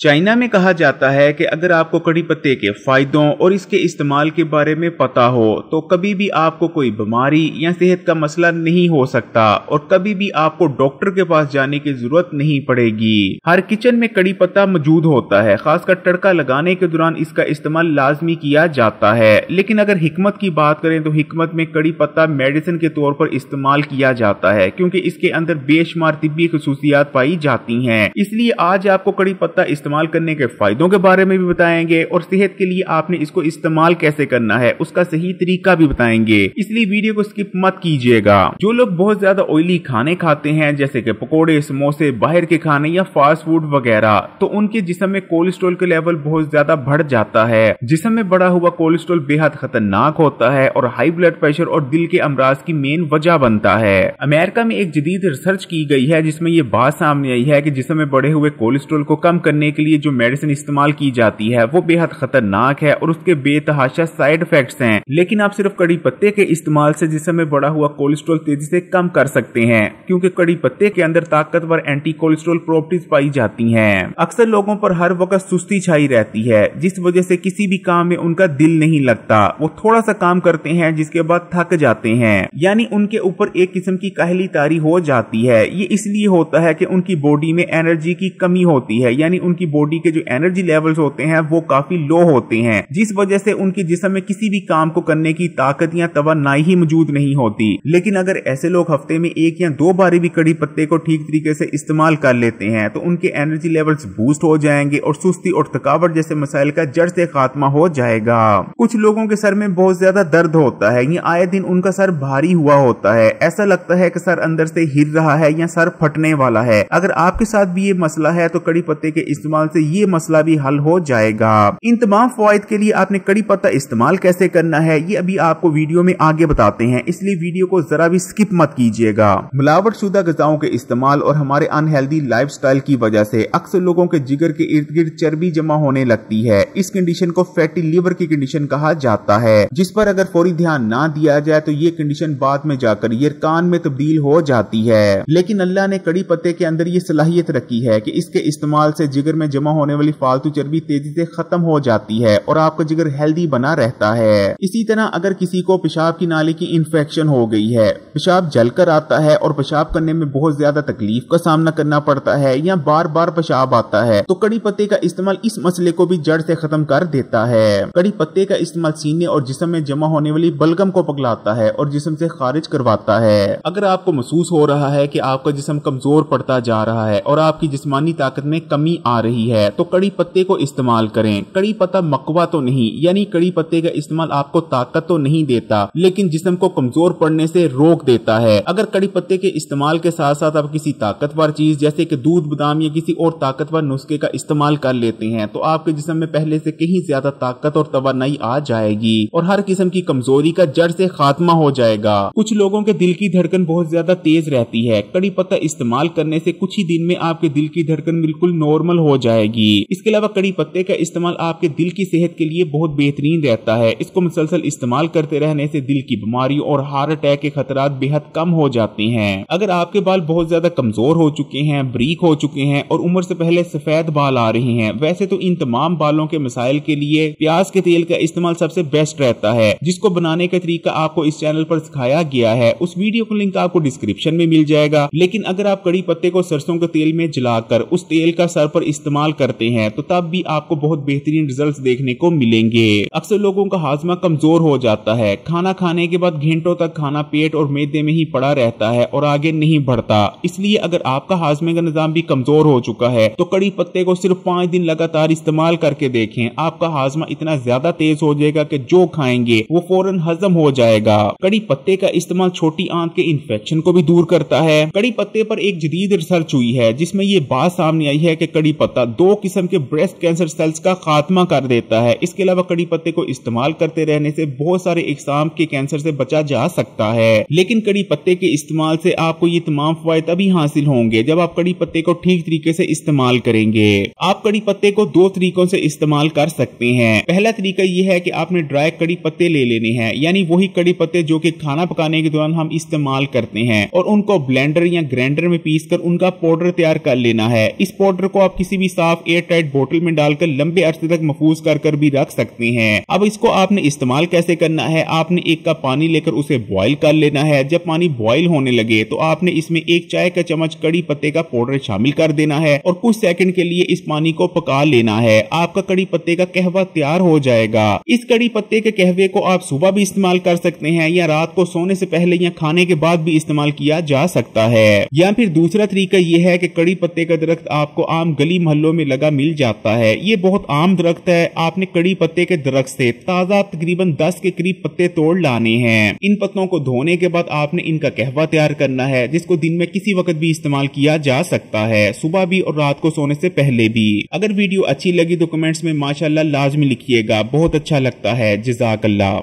China में कहा जाता है कि अगर आपको कड़ी पत्ते के फायदों और इसके इस्तेमाल के बारे में पता हो तो कभी भी आपको कोई बीमारी या सेहत का मसला नहीं हो सकता और कभी भी आपको डॉक्टर के पास जाने की जरूरत नहीं पड़ेगी। हर किचन में कड़ी पत्ता मौजूद होता है, खासकर तड़का लगाने के दौरान इसका इस्तेमाल लाजमी किया जाता है। लेकिन अगर हिकमत की बात करें तो हिकमत में कड़ी पत्ता मेडिसिन के तौर पर इस्तेमाल किया जाता है, क्योंकि इसके अंदर बेशुमार तिब्बी खुसूसियात पाई जाती हैं। इसलिए आज आपको कड़ी पत्ता इस्तेमाल करने के फायदों के बारे में भी बताएंगे और सेहत के लिए आपने इसको इस्तेमाल कैसे करना है उसका सही तरीका भी बताएंगे, इसलिए वीडियो को स्किप मत कीजिएगा। जो लोग बहुत ज्यादा ऑयली खाने खाते हैं जैसे कि पकोड़े, समोसे, बाहर के खाने या फास्ट फूड वगैरह, तो उनके जिस्म में कोलेस्ट्रॉल के लेवल बहुत ज्यादा बढ़ जाता है। जिस्म में बढ़ा हुआ कोलेस्ट्रॉल बेहद खतरनाक होता है और हाई ब्लड प्रेशर और दिल के अमराज की मेन वजह बनता है। अमेरिका में एक जदीद रिसर्च की गई है जिसमें यह बात सामने आई है कि जिस्म में बढ़े हुए कोलेस्ट्रॉल को कम करने के लिए जो मेडिसिन इस्तेमाल की जाती है वो बेहद खतरनाक है और उसके बेतहाशा साइड इफेक्ट्स हैं। लेकिन आप सिर्फ कड़ी पत्ते के इस्तेमाल से जिस्म में बढ़ा हुआ कोलेस्ट्रॉल तेजी से कम कर सकते हैं, क्योंकि कड़ी पत्ते के अंदर ताकतवर एंटी कोलेस्ट्रॉल प्रॉपर्टीज पाई जाती हैं। अक्सर लोगों पर हर वक्त सुस्ती छाई रहती है जिस वजह से किसी भी काम में उनका दिल नहीं लगता। वो थोड़ा सा काम करते हैं जिसके बाद थक जाते हैं, यानी उनके ऊपर एक किस्म की काहली तारी हो जाती है। ये इसलिए होता है कि उनकी बॉडी में एनर्जी की कमी होती है, यानी उनकी बॉडी के जो एनर्जी लेवल्स होते हैं वो काफी लो होते हैं, जिस वजह से उनके जिस्म में किसी भी काम को करने की ताकत या तवानाई ही मौजूद नहीं होती। लेकिन अगर ऐसे लोग हफ्ते में 1 या 2 बार भी कड़ी पत्ते को ठीक तरीके से इस्तेमाल कर लेते हैं तो उनके एनर्जी लेवल्स बूस्ट हो जाएंगे और सुस्ती और थकावट जैसे मसाइल का जड़ से खात्मा हो जाएगा। कुछ लोगों के सर में बहुत ज्यादा दर्द होता है, ये आए दिन उनका सर भारी हुआ होता है, ऐसा लगता है कि सर अंदर से हिल रहा है या सर फटने वाला है। अगर आपके साथ भी ये मसला है तो कड़ी पत्ते के इस्तेमाल से ये मसला भी हल हो जाएगा। इन तमाम फवायद के लिए आपने कड़ी पत्ता इस्तेमाल कैसे करना है ये अभी आपको वीडियो में आगे बताते हैं, इसलिए वीडियो को जरा भी स्किप मत कीजिएगा। मिलावट शुदा ग़िज़ाओं के इस्तेमाल और हमारे अनहेल्दी लाइफस्टाइल की वजह से अक्सर लोगों के जिगर के इर्द गिर्द चर्बी जमा होने लगती है। इस कंडीशन को फैटी लिवर की कंडीशन कहा जाता है, जिस पर अगर फौरी ध्यान ना दिया जाए तो ये कंडीशन बाद में जाकर यरकान में तब्दील हो जाती है। लेकिन अल्लाह ने कड़ी पत्ते के अंदर ये सलाहियत रखी है कि इसके इस्तेमाल से जिगर में जमा होने वाली फालतू चर्बी तेजी से खत्म हो जाती है और आपका जिगर हेल्दी बना रहता है। इसी तरह अगर किसी को पेशाब की नाली की इंफेक्शन हो गई है, पेशाब जलकर आता है और पेशाब करने में बहुत ज्यादा तकलीफ का सामना करना पड़ता है या बार बार पेशाब आता है, तो कड़ी पत्ते का इस्तेमाल इस मसले को भी जड़ से खत्म कर देता है। कड़ी पत्ते का इस्तेमाल सीने और जिस्म में जमा होने वाली बलगम को पगलाता है और जिस्म से खारिज करवाता है। अगर आपको महसूस हो रहा है कि आपका जिस्म कमजोर पड़ता जा रहा है और आपकी जिस्मानी ताकत में कमी आ रही है तो कड़ी पत्ते को इस्तेमाल करें। कड़ी पत्ता मकवा तो नहीं, यानी कड़ी पत्ते का इस्तेमाल आपको ताकत तो नहीं देता लेकिन जिस्म को कमजोर पड़ने से रोक देता है। अगर कड़ी पत्ते के इस्तेमाल के साथ साथ आप किसी ताकतवर चीज जैसे कि दूध, बादाम या किसी और ताकतवर नुस्खे का इस्तेमाल कर लेते हैं तो आपके जिस्म में पहले से कहीं ज्यादा ताकत और तवानाई आ जाएगी और हर किस्म की कमजोरी का जड़ से खात्मा हो जाएगा। कुछ लोगों के दिल की धड़कन बहुत ज्यादा तेज रहती है, कड़ी पत्ता इस्तेमाल करने से कुछ ही दिन में आपके दिल की धड़कन बिल्कुल नॉर्मल हो जाएगी। इसके अलावा कड़ी पत्ते का इस्तेमाल आपके दिल की सेहत के लिए बहुत बेहतरीन रहता है। इसको मुसलसल इस्तेमाल करते रहने से दिल की बीमारियों और हार्ट अटैक के खतरात बेहद कम हो जाते हैं। अगर आपके बाल बहुत ज्यादा कमजोर हो चुके हैं, बारीक हो चुके हैं और उम्र से पहले सफेद बाल आ रहे हैं, वैसे तो इन तमाम बालों के मसाइल के लिए प्याज के तेल का इस्तेमाल सबसे बेस्ट रहता है, जिसको बनाने का तरीका आपको इस चैनल पर सिखाया गया है। उस वीडियो का लिंक आपको डिस्क्रिप्शन में मिल जाएगा। लेकिन अगर आप कड़ी पत्ते को सरसों के तेल में जलाकर उस तेल का सर पर इस्तेमाल करते हैं तो तब भी आपको बहुत बेहतरीन रिजल्ट्स देखने को मिलेंगे। अक्सर लोगों का हाजमा कमजोर हो जाता है, खाना खाने के बाद घंटों तक खाना पेट और मैदे में ही पड़ा रहता है और आगे नहीं बढ़ता। इसलिए अगर आपका हाजमे का निजाम भी कमजोर हो चुका है तो कड़ी पत्ते को सिर्फ 5 दिन लगातार इस्तेमाल करके देखें, आपका हाजमा इतना ज्यादा तेज हो जाएगा कि जो खाएंगे वो फौरन हजम हो जाएगा। कड़ी पत्ते का इस्तेमाल छोटी आंत के इन्फेक्शन को भी दूर करता है। कड़ी पत्ते पर एक जदीद रिसर्च हुई है जिसमें ये बात सामने आई है कि कड़ी पत्ता 2 किस्म के ब्रेस्ट कैंसर सेल्स का खात्मा कर देता है। इसके अलावा कड़ी पत्ते को इस्तेमाल करते रहने से बहुत सारे इकसाम के कैंसर से बचा जा सकता है। लेकिन कड़ी पत्ते के इस्तेमाल से आपको ये तमाम फायदे तभी हासिल होंगे जब आप कड़ी पत्ते को ठीक तरीके से इस्तेमाल करेंगे। आप कड़ी पत्ते को 2 तरीकों से इस्तेमाल कर सकते हैं। पहला तरीका यह है कि आपने ड्राई कड़ी पत्ते ले लेने हैं, यानी वही कड़ी पत्ते जो कि खाना पकाने के दौरान हम इस्तेमाल करते हैं, और उनको ब्लेंडर या ग्राइंडर में पीसकर उनका पाउडर तैयार कर लेना है। इस पाउडर को आप किसी भी साफ एयर टाइट बोतल में डालकर लंबे अरसे तक महफूज कर भी रख सकते हैं। अब इसको आपने इस्तेमाल कैसे करना है, आपने 1 कप पानी लेकर उसे बॉईल कर लेना है। जब पानी बॉईल होने लगे तो आपने इसमें 1 चाय का चम्मच कड़ी पत्ते का पाउडर शामिल कर देना है और कुछ सेकंड के लिए इस पानी को पका लेना है। आपका कड़ी पत्ते का कहवा तैयार हो जाएगा। इस कड़ी पत्ते के कहवे को आप सुबह भी इस्तेमाल कर सकते हैं या रात को सोने से पहले या खाने के बाद भी इस्तेमाल किया जा सकता है। या फिर दूसरा तरीका यह है कि कड़ी पत्ते का दरख्त आपको आम गली मोहल्लों में लगा मिल जाता है। ये बहुत आम दरख्त है। आपने कड़ी पत्ते के दरख्त से ताजा तकरीबन 10 के करीब पत्ते तोड़ लाने हैं। इन पत्तों को धोने के बाद आपने इनका कहवा तैयार करना है, जिसको दिन में किसी वक्त भी इस्तेमाल किया जा सकता है, सुबह भी और रात को सोने से पहले भी। अगर वीडियो अच्छी लगी तो कमेंट्स में माशाअल्लाह लाजमी लिखिएगा, बहुत अच्छा लगता है। जज़ाकल्लाह।